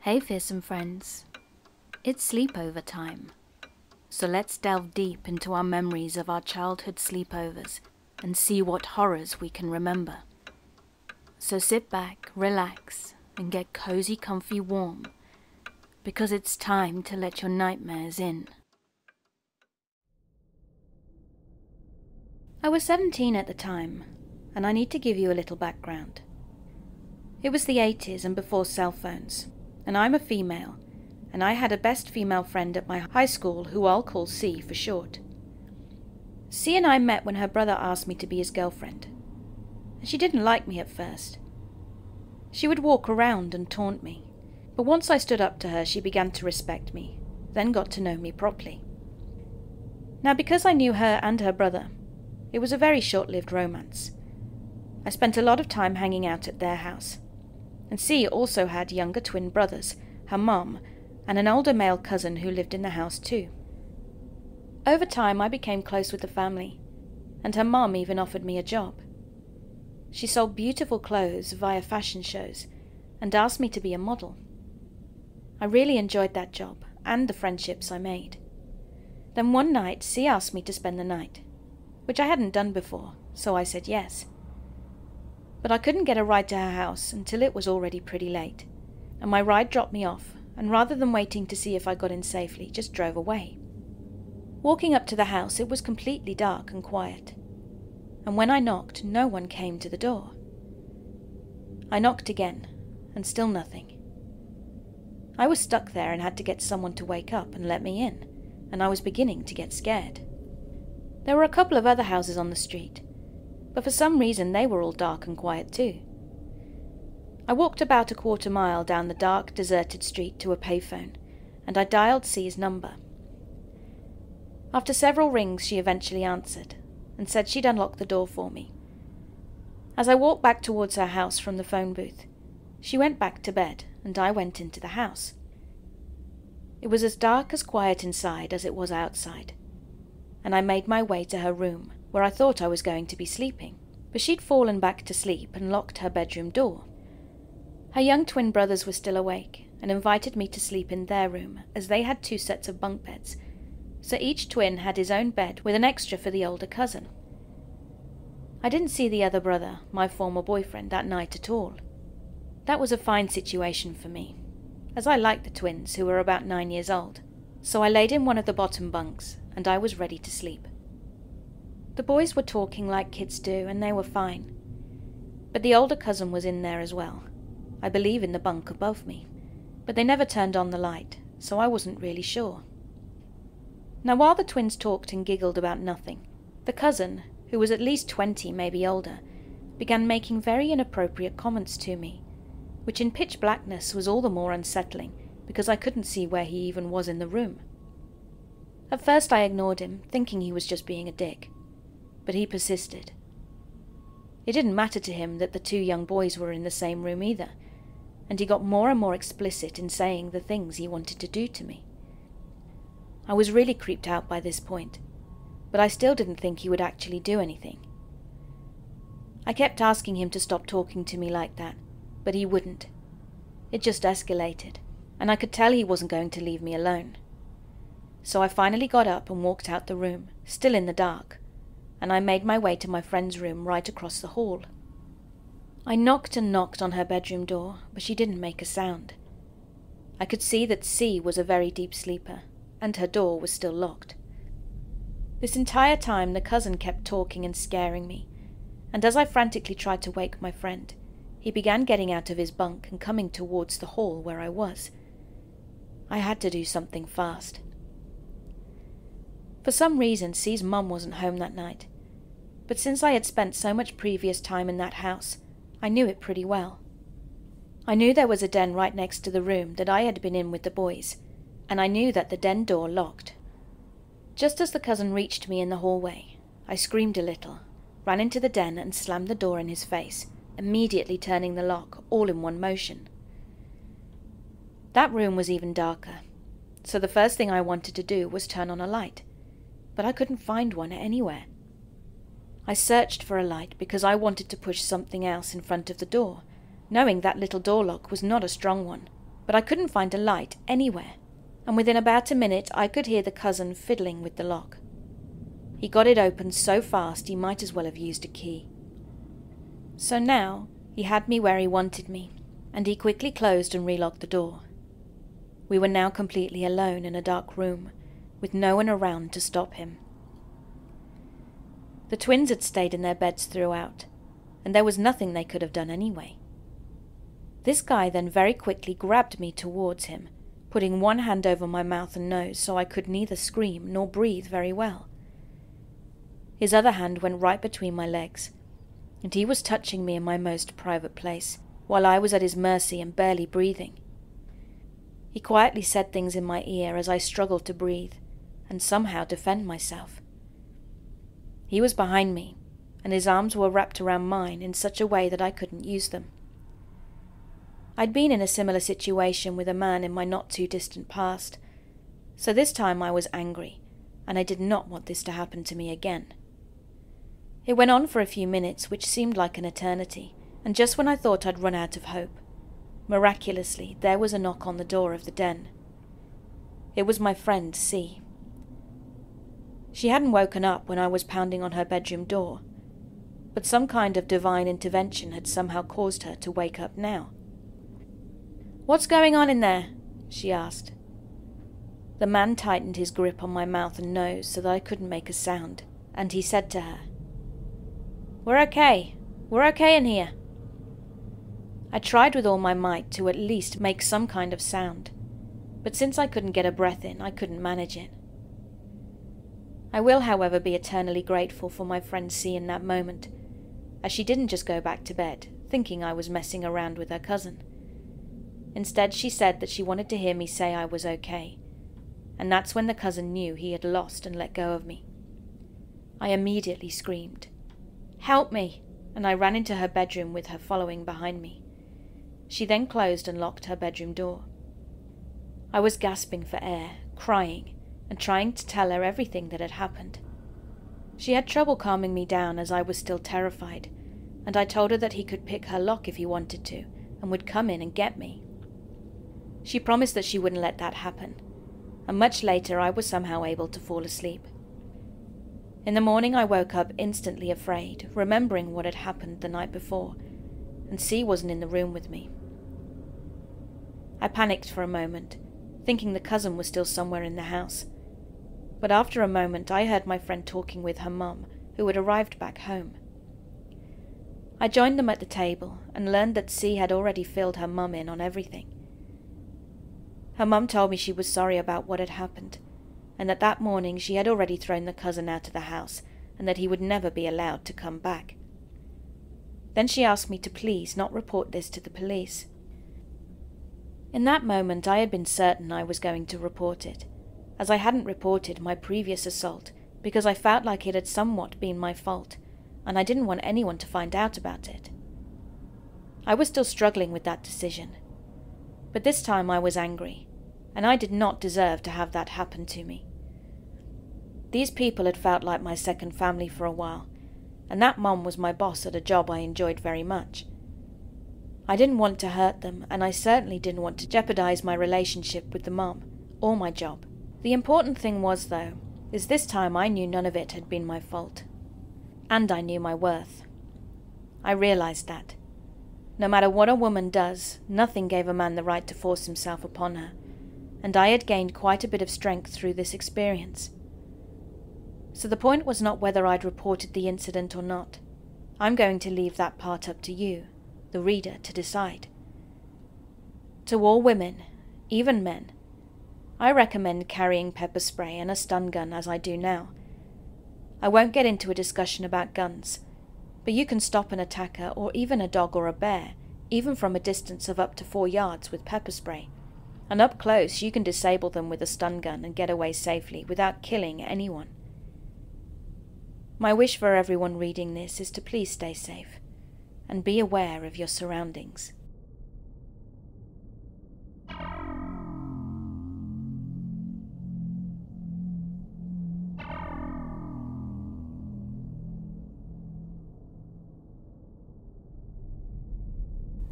Hey fearsome friends, it's sleepover time. So let's delve deep into our memories of our childhood sleepovers and see what horrors we can remember. So sit back, relax, and get cozy, comfy, warm, because it's time to let your nightmares in. I was 17 at the time, and I need to give you a little background. It was the 80s and before cell phones, and I'm a female, and I had a best female friend at my high school who I'll call C for short. C and I met when her brother asked me to be his girlfriend, and she didn't like me at first. She would walk around and taunt me, but once I stood up to her she began to respect me, then got to know me properly. Now because I knew her and her brother, it was a very short-lived romance. I spent a lot of time hanging out at their house, and C also had younger twin brothers, her mom, and an older male cousin who lived in the house too. Over time I became close with the family, and her mom even offered me a job. She sold beautiful clothes via fashion shows and asked me to be a model. I really enjoyed that job and the friendships I made. Then one night C asked me to spend the night, which I hadn't done before, so I said yes. But I couldn't get a ride to her house until it was already pretty late, and my ride dropped me off, and rather than waiting to see if I got in safely, just drove away. Walking up to the house, it was completely dark and quiet, and when I knocked, no one came to the door. I knocked again, and still nothing. I was stuck there and had to get someone to wake up and let me in, and I was beginning to get scared. There were a couple of other houses on the street, but for some reason they were all dark and quiet too. I walked about a quarter mile down the dark, deserted street to a payphone, and I dialed C's number. After several rings she eventually answered, and said she'd unlock the door for me. As I walked back towards her house from the phone booth, she went back to bed, and I went into the house. It was as dark as quiet inside as it was outside, and I made my way to her room, where I thought I was going to be sleeping, but she'd fallen back to sleep and locked her bedroom door. Her young twin brothers were still awake, and invited me to sleep in their room, as they had 2 sets of bunk beds, so each twin had his own bed with an extra for the older cousin. I didn't see the other brother, my former boyfriend, that night at all. That was a fine situation for me, as I liked the twins, who were about 9 years old, so I laid in one of the bottom bunks, and I was ready to sleep. The boys were talking like kids do, and they were fine. But the older cousin was in there as well, I believe in the bunk above me, but they never turned on the light, so I wasn't really sure. Now while the twins talked and giggled about nothing, the cousin, who was at least 20, maybe older, began making very inappropriate comments to me, which in pitch blackness was all the more unsettling because I couldn't see where he even was in the room. At first I ignored him, thinking he was just being a dick. But he persisted. It didn't matter to him that the 2 young boys were in the same room either, and he got more and more explicit in saying the things he wanted to do to me. I was really creeped out by this point, but I still didn't think he would actually do anything. I kept asking him to stop talking to me like that, but he wouldn't. It just escalated, and I could tell he wasn't going to leave me alone. So I finally got up and walked out the room, still in the dark, and I made my way to my friend's room right across the hall. I knocked and knocked on her bedroom door, but she didn't make a sound. I could see that C was a very deep sleeper, and her door was still locked. This entire time the cousin kept talking and scaring me, and as I frantically tried to wake my friend, he began getting out of his bunk and coming towards the hall where I was. I had to do something fast. For some reason C's mum wasn't home that night, but since I had spent so much previous time in that house, I knew it pretty well. I knew there was a den right next to the room that I had been in with the boys, and I knew that the den door locked. Just as the cousin reached me in the hallway, I screamed a little, ran into the den and slammed the door in his face, immediately turning the lock all in one motion. That room was even darker, so the first thing I wanted to do was turn on a light, but I couldn't find one anywhere. I searched for a light because I wanted to push something else in front of the door, knowing that little door lock was not a strong one, but I couldn't find a light anywhere, and within about a minute I could hear the cousin fiddling with the lock. He got it open so fast he might as well have used a key. So now he had me where he wanted me, and he quickly closed and relocked the door. We were now completely alone in a dark room, with no one around to stop him. The twins had stayed in their beds throughout, and there was nothing they could have done anyway. This guy then very quickly grabbed me towards him, putting one hand over my mouth and nose so I could neither scream nor breathe very well. His other hand went right between my legs, and he was touching me in my most private place, while I was at his mercy and barely breathing. He quietly said things in my ear as I struggled to breathe, and somehow defend myself. He was behind me, and his arms were wrapped around mine in such a way that I couldn't use them. I'd been in a similar situation with a man in my not-too-distant past, so this time I was angry, and I did not want this to happen to me again. It went on for a few minutes, which seemed like an eternity, and just when I thought I'd run out of hope, miraculously there was a knock on the door of the den. It was my friend C. She hadn't woken up when I was pounding on her bedroom door, but some kind of divine intervention had somehow caused her to wake up now. "What's going on in there?" she asked. The man tightened his grip on my mouth and nose so that I couldn't make a sound, and he said to her, We're okay in here." I tried with all my might to at least make some kind of sound, but since I couldn't get a breath in, I couldn't manage it. I will, however, be eternally grateful for my friend C in that moment, as she didn't just go back to bed, thinking I was messing around with her cousin. Instead, she said that she wanted to hear me say I was okay, and that's when the cousin knew he had lost and let go of me. I immediately screamed, "Help me!" and I ran into her bedroom with her following behind me. She then closed and locked her bedroom door. I was gasping for air, crying, and trying to tell her everything that had happened. She had trouble calming me down as I was still terrified, and I told her that he could pick her lock if he wanted to, and would come in and get me. She promised that she wouldn't let that happen, and much later I was somehow able to fall asleep. In the morning I woke up instantly afraid, remembering what had happened the night before, and C wasn't in the room with me. I panicked for a moment, thinking the cousin was still somewhere in the house, but after a moment I heard my friend talking with her mum, who had arrived back home. I joined them at the table and learned that C had already filled her mum in on everything. Her mum told me she was sorry about what had happened, and that morning she had already thrown the cousin out of the house, and that he would never be allowed to come back. Then she asked me to please not report this to the police. In that moment I had been certain I was going to report it, as I hadn't reported my previous assault because I felt like it had somewhat been my fault, and I didn't want anyone to find out about it. I was still struggling with that decision, but this time I was angry, and I did not deserve to have that happen to me. These people had felt like my second family for a while, and that mum was my boss at a job I enjoyed very much. I didn't want to hurt them, and I certainly didn't want to jeopardize my relationship with the mum, or my job. The important thing was, though, is this time I knew none of it had been my fault. And I knew my worth. I realized that. No matter what a woman does, nothing gave a man the right to force himself upon her, and I had gained quite a bit of strength through this experience. So the point was not whether I'd reported the incident or not. I'm going to leave that part up to you, the reader, to decide. To all women, even men, I recommend carrying pepper spray and a stun gun as I do now. I won't get into a discussion about guns, but you can stop an attacker or even a dog or a bear, even from a distance of up to 4 yards with pepper spray, and up close you can disable them with a stun gun and get away safely without killing anyone. My wish for everyone reading this is to please stay safe, and be aware of your surroundings.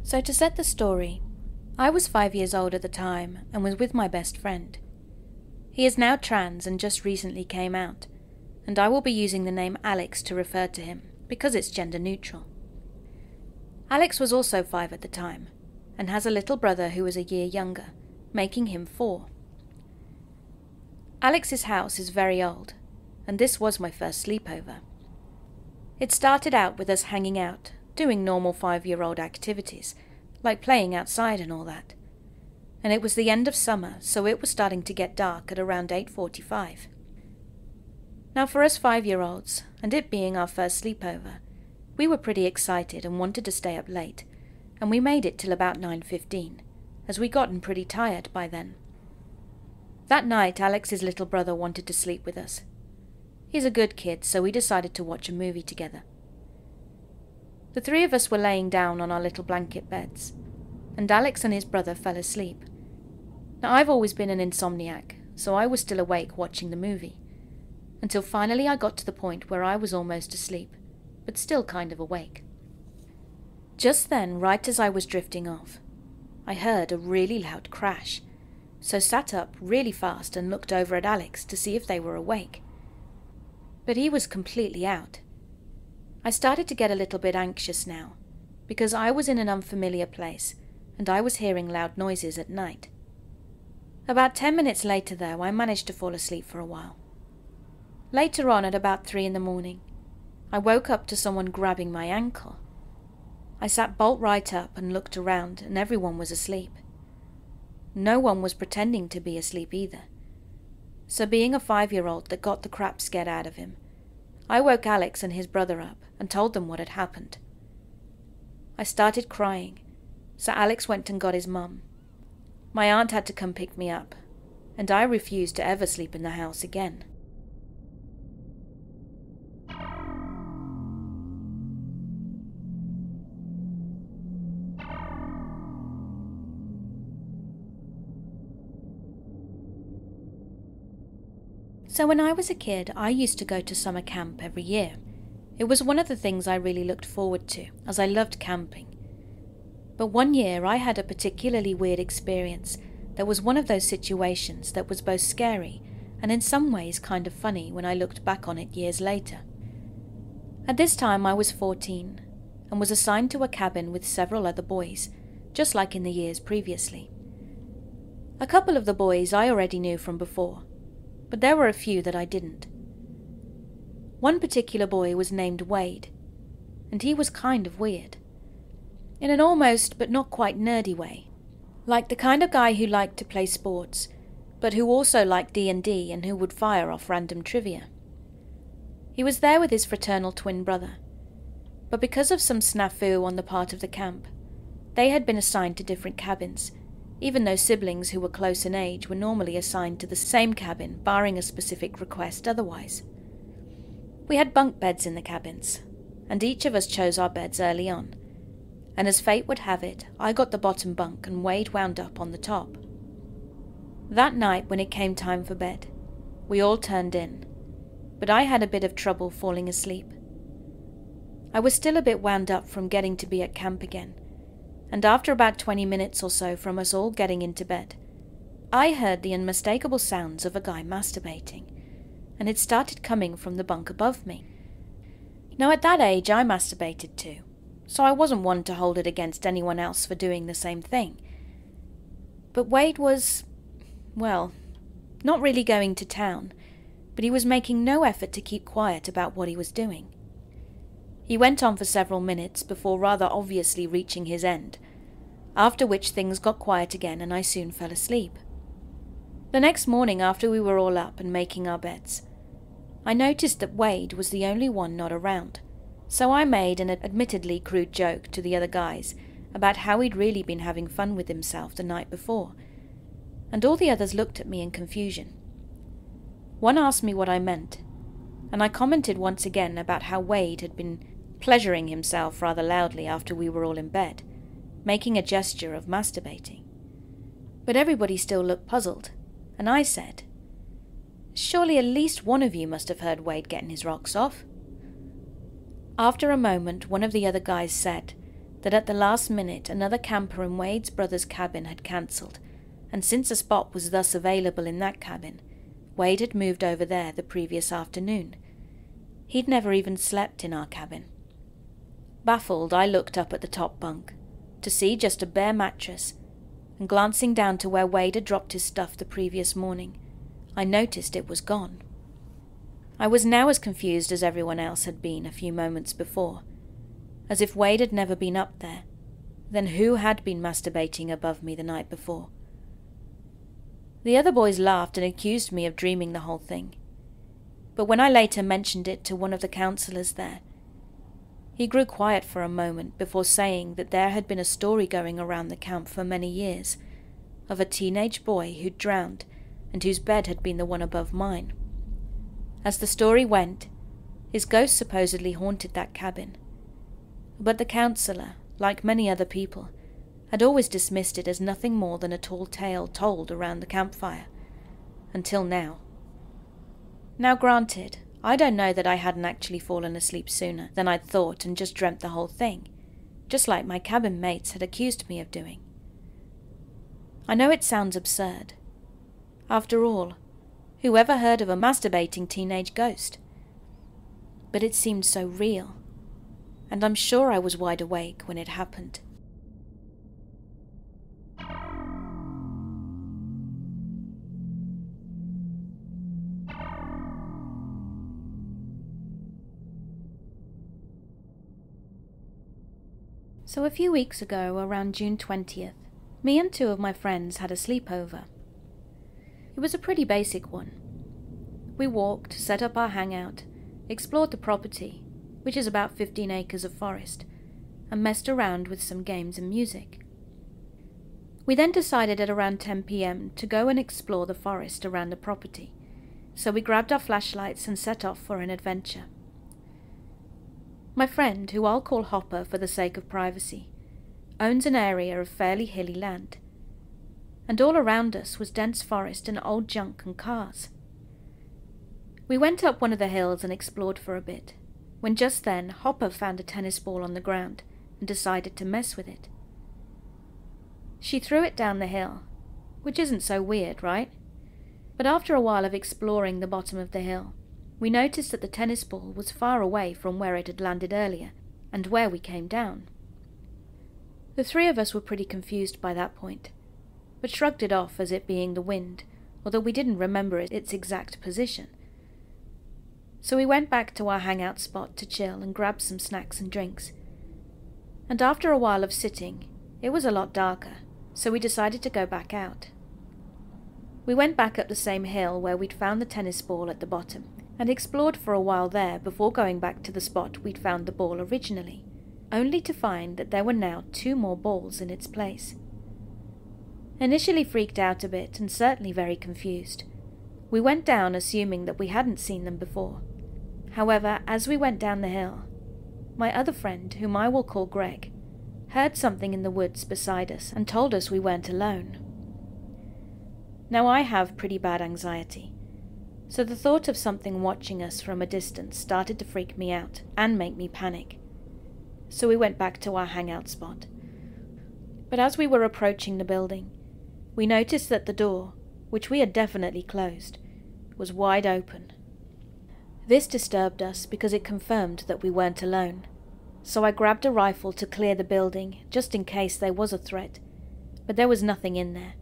So to set the story, I was 5 years old at the time and was with my best friend. He is now trans and just recently came out, and I will be using the name Alex to refer to him because it's gender neutral. Alex was also 5 at the time and has a little brother who is a year younger, making him 4. Alex's house is very old, and this was my first sleepover. It started out with us hanging out, doing normal 5-year-old activities, like playing outside and all that. And it was the end of summer, so it was starting to get dark at around 8:45. Now for us 5-year-olds, and it being our first sleepover, we were pretty excited and wanted to stay up late, and we made it till about 9:15, as we'd gotten pretty tired by then. That night, Alex's little brother wanted to sleep with us. He's a good kid, so we decided to watch a movie together. The 3 of us were laying down on our little blanket beds, and Alex and his brother fell asleep. Now I've always been an insomniac, so I was still awake watching the movie, until finally I got to the point where I was almost asleep, but still kind of awake. Just then, right as I was drifting off, I heard a really loud crash, so sat up really fast and looked over at Alex to see if they were awake. But he was completely out. I started to get a little bit anxious now, because I was in an unfamiliar place, and I was hearing loud noises at night. About 10 minutes later, though, I managed to fall asleep for a while. Later on, at about 3 in the morning, I woke up to someone grabbing my ankle. I sat bolt right up and looked around, and everyone was asleep. No one was pretending to be asleep either. So being a 5-year-old that got the crap scared out of him, I woke Alex and his brother up and told them what had happened. I started crying, so Alex went and got his mum. My aunt had to come pick me up, and I refused to ever sleep in the house again. So when I was a kid, I used to go to summer camp every year. It was one of the things I really looked forward to, as I loved camping. But one year I had a particularly weird experience that was one of those situations that was both scary and in some ways kind of funny when I looked back on it years later. At this time I was 14 and was assigned to a cabin with several other boys, just like in the years previously. A couple of the boys I already knew from before, but there were a few that I didn't. One particular boy was named Wade, and he was kind of weird. In an almost but not quite nerdy way, like the kind of guy who liked to play sports, but who also liked D&D and who would fire off random trivia. He was there with his fraternal twin brother, but because of some snafu on the part of the camp, they had been assigned to different cabins, even though siblings who were close in age were normally assigned to the same cabin, barring a specific request otherwise. We had bunk beds in the cabins, and each of us chose our beds early on, and as fate would have it, I got the bottom bunk and Wade wound up on the top. That night, when it came time for bed, we all turned in, but I had a bit of trouble falling asleep. I was still a bit wound up from getting to be at camp again, and after about 20 minutes or so from us all getting into bed, I heard the unmistakable sounds of a guy masturbating, and it started coming from the bunk above me. Now at that age I masturbated too, so I wasn't one to hold it against anyone else for doing the same thing. But Wade was, well, not really going to town, but he was making no effort to keep quiet about what he was doing. He went on for several minutes before rather obviously reaching his end, after which things got quiet again and I soon fell asleep. The next morning, after we were all up and making our beds, I noticed that Wade was the only one not around, so I made an admittedly crude joke to the other guys about how he'd really been having fun with himself the night before, and all the others looked at me in confusion. One asked me what I meant, and I commented once again about how Wade had been pleasuring himself rather loudly after we were all in bed, making a gesture of masturbating. But everybody still looked puzzled, and I said, "Surely at least one of you must have heard Wade getting his rocks off." After a moment, one of the other guys said that at the last minute another camper in Wade's brother's cabin had cancelled, and since a spot was thus available in that cabin, Wade had moved over there the previous afternoon. He'd never even slept in our cabin. Baffled, I looked up at the top bunk, to see just a bare mattress, and glancing down to where Wade had dropped his stuff the previous morning, I noticed it was gone. I was now as confused as everyone else had been a few moments before, as if Wade had never been up there. Then who had been masturbating above me the night before? The other boys laughed and accused me of dreaming the whole thing, but when I later mentioned it to one of the counselors there, he grew quiet for a moment before saying that there had been a story going around the camp for many years of a teenage boy who'd drowned and whose bed had been the one above mine. As the story went, his ghost supposedly haunted that cabin, but the counsellor, like many other people, had always dismissed it as nothing more than a tall tale told around the campfire, until now. Now granted, I don't know that I hadn't actually fallen asleep sooner than I'd thought and just dreamt the whole thing, just like my cabin mates had accused me of doing. I know it sounds absurd. After all, who ever heard of a masturbating teenage ghost? But it seemed so real, and I'm sure I was wide awake when it happened. So a few weeks ago, around June 20th, me and two of my friends had a sleepover. It was a pretty basic one. We walked, set up our hangout, explored the property, which is about 15 acres of forest, and messed around with some games and music. We then decided at around 10 p.m. to go and explore the forest around the property, so we grabbed our flashlights and set off for an adventure. My friend, who I'll call Hopper for the sake of privacy, owns an area of fairly hilly land, and all around us was dense forest and old junk and cars. We went up one of the hills and explored for a bit, when just then Hopper found a tennis ball on the ground and decided to mess with it. She threw it down the hill, which isn't so weird, right? But after a while of exploring the bottom of the hill, we noticed that the tennis ball was far away from where it had landed earlier, and where we came down. The three of us were pretty confused by that point, but shrugged it off as it being the wind, although we didn't remember its exact position. So we went back to our hangout spot to chill and grab some snacks and drinks. And after a while of sitting, it was a lot darker, so we decided to go back out. We went back up the same hill where we'd found the tennis ball at the bottom, and explored for a while there before going back to the spot we'd found the ball originally, only to find that there were now 2 more balls in its place. Initially freaked out a bit and certainly very confused, we went down assuming that we hadn't seen them before. However, as we went down the hill, my other friend, whom I will call Greg, heard something in the woods beside us and told us we weren't alone. Now I have pretty bad anxiety, so the thought of something watching us from a distance started to freak me out and make me panic. So we went back to our hangout spot. But as we were approaching the building, we noticed that the door, which we had definitely closed, was wide open. This disturbed us because it confirmed that we weren't alone, so I grabbed a rifle to clear the building just in case there was a threat, but there was nothing in there.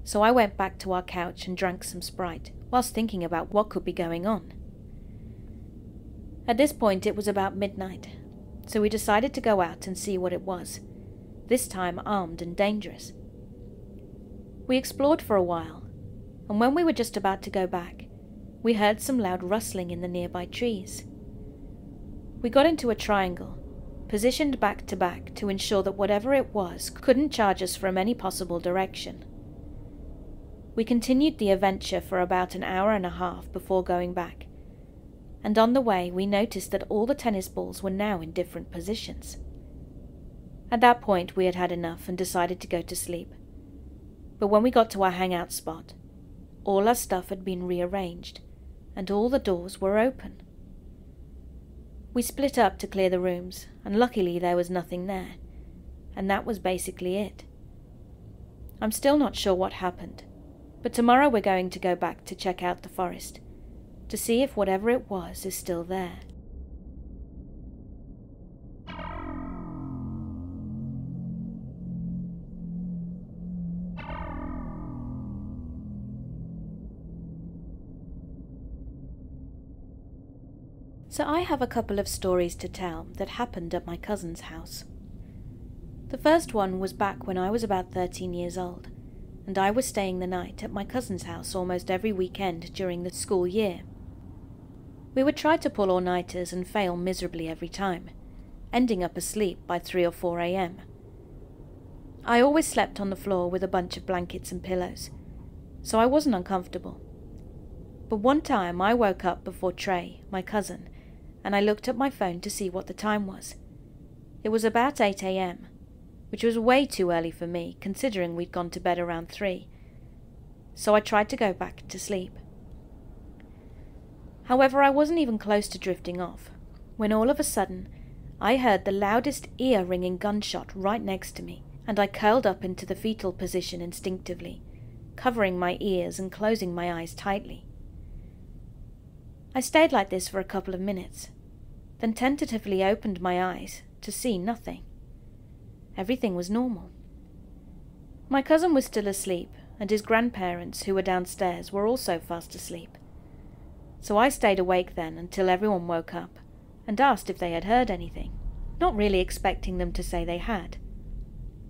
So I went back to our couch and drank some Sprite, whilst thinking about what could be going on. At this point it was about midnight, so we decided to go out and see what it was, this time armed and dangerous. We explored for a while, and when we were just about to go back, we heard some loud rustling in the nearby trees. We got into a triangle, positioned back to back to ensure that whatever it was couldn't charge us from any possible direction. We continued the adventure for about an hour and a half before going back, and on the way we noticed that all the tennis balls were now in different positions. At that point we had had enough and decided to go to sleep. But when we got to our hangout spot, all our stuff had been rearranged, and all the doors were open. We split up to clear the rooms, and luckily there was nothing there, and that was basically it. I'm still not sure what happened, but tomorrow we're going to go back to check out the forest, to see if whatever it was is still there. So I have a couple of stories to tell that happened at my cousin's house. The first one was back when I was about 13 years old, and I was staying the night at my cousin's house almost every weekend during the school year. We would try to pull all-nighters and fail miserably every time, ending up asleep by 3 or 4 a.m. I always slept on the floor with a bunch of blankets and pillows, so I wasn't uncomfortable. But one time I woke up before Trey, my cousin, and I looked at my phone to see what the time was. It was about 8 a.m., which was way too early for me, considering we'd gone to bed around 3. So I tried to go back to sleep. However, I wasn't even close to drifting off, when all of a sudden, I heard the loudest ear-ringing gunshot right next to me, and I curled up into the fetal position instinctively, covering my ears and closing my eyes tightly. I stayed like this for a couple of minutes, then tentatively opened my eyes to see nothing. Everything was normal. My cousin was still asleep, and his grandparents, who were downstairs, were also fast asleep. So I stayed awake then until everyone woke up, and asked if they had heard anything, not really expecting them to say they had.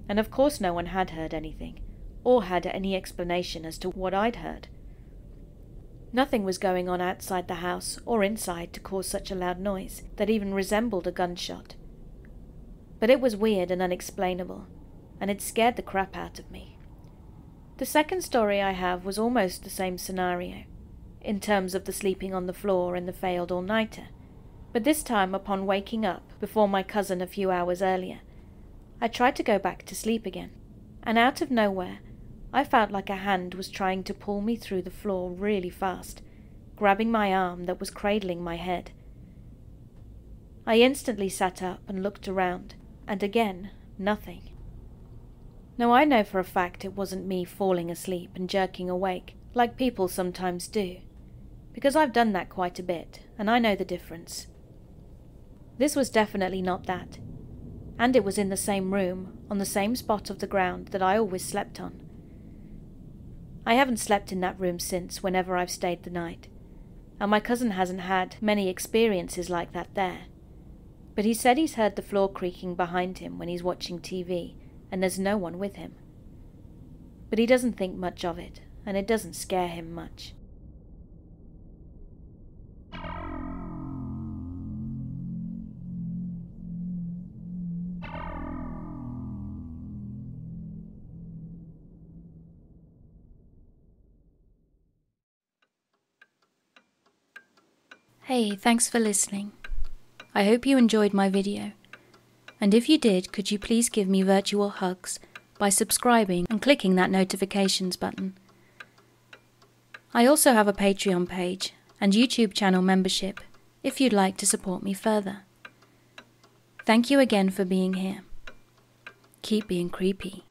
And of course no one had heard anything, or had any explanation as to what I'd heard. Nothing was going on outside the house or inside to cause such a loud noise that even resembled a gunshot. But it was weird and unexplainable, and it scared the crap out of me. The second story I have was almost the same scenario, in terms of the sleeping on the floor and the failed all-nighter, but this time upon waking up before my cousin a few hours earlier, I tried to go back to sleep again, and out of nowhere, I felt like a hand was trying to pull me through the floor really fast, grabbing my arm that was cradling my head. I instantly sat up and looked around, and again, nothing. Now I know for a fact it wasn't me falling asleep and jerking awake, like people sometimes do, because I've done that quite a bit, and I know the difference. This was definitely not that, and it was in the same room, on the same spot of the ground that I always slept on. I haven't slept in that room since, whenever I've stayed the night, and my cousin hasn't had many experiences like that there. But he said he's heard the floor creaking behind him when he's watching TV, and there's no one with him. But he doesn't think much of it, and it doesn't scare him much. Hey, thanks for listening. I hope you enjoyed my video. And if you did, could you please give me virtual hugs by subscribing and clicking that notifications button. I also have a Patreon page and YouTube channel membership if you'd like to support me further. Thank you again for being here. Keep being creepy.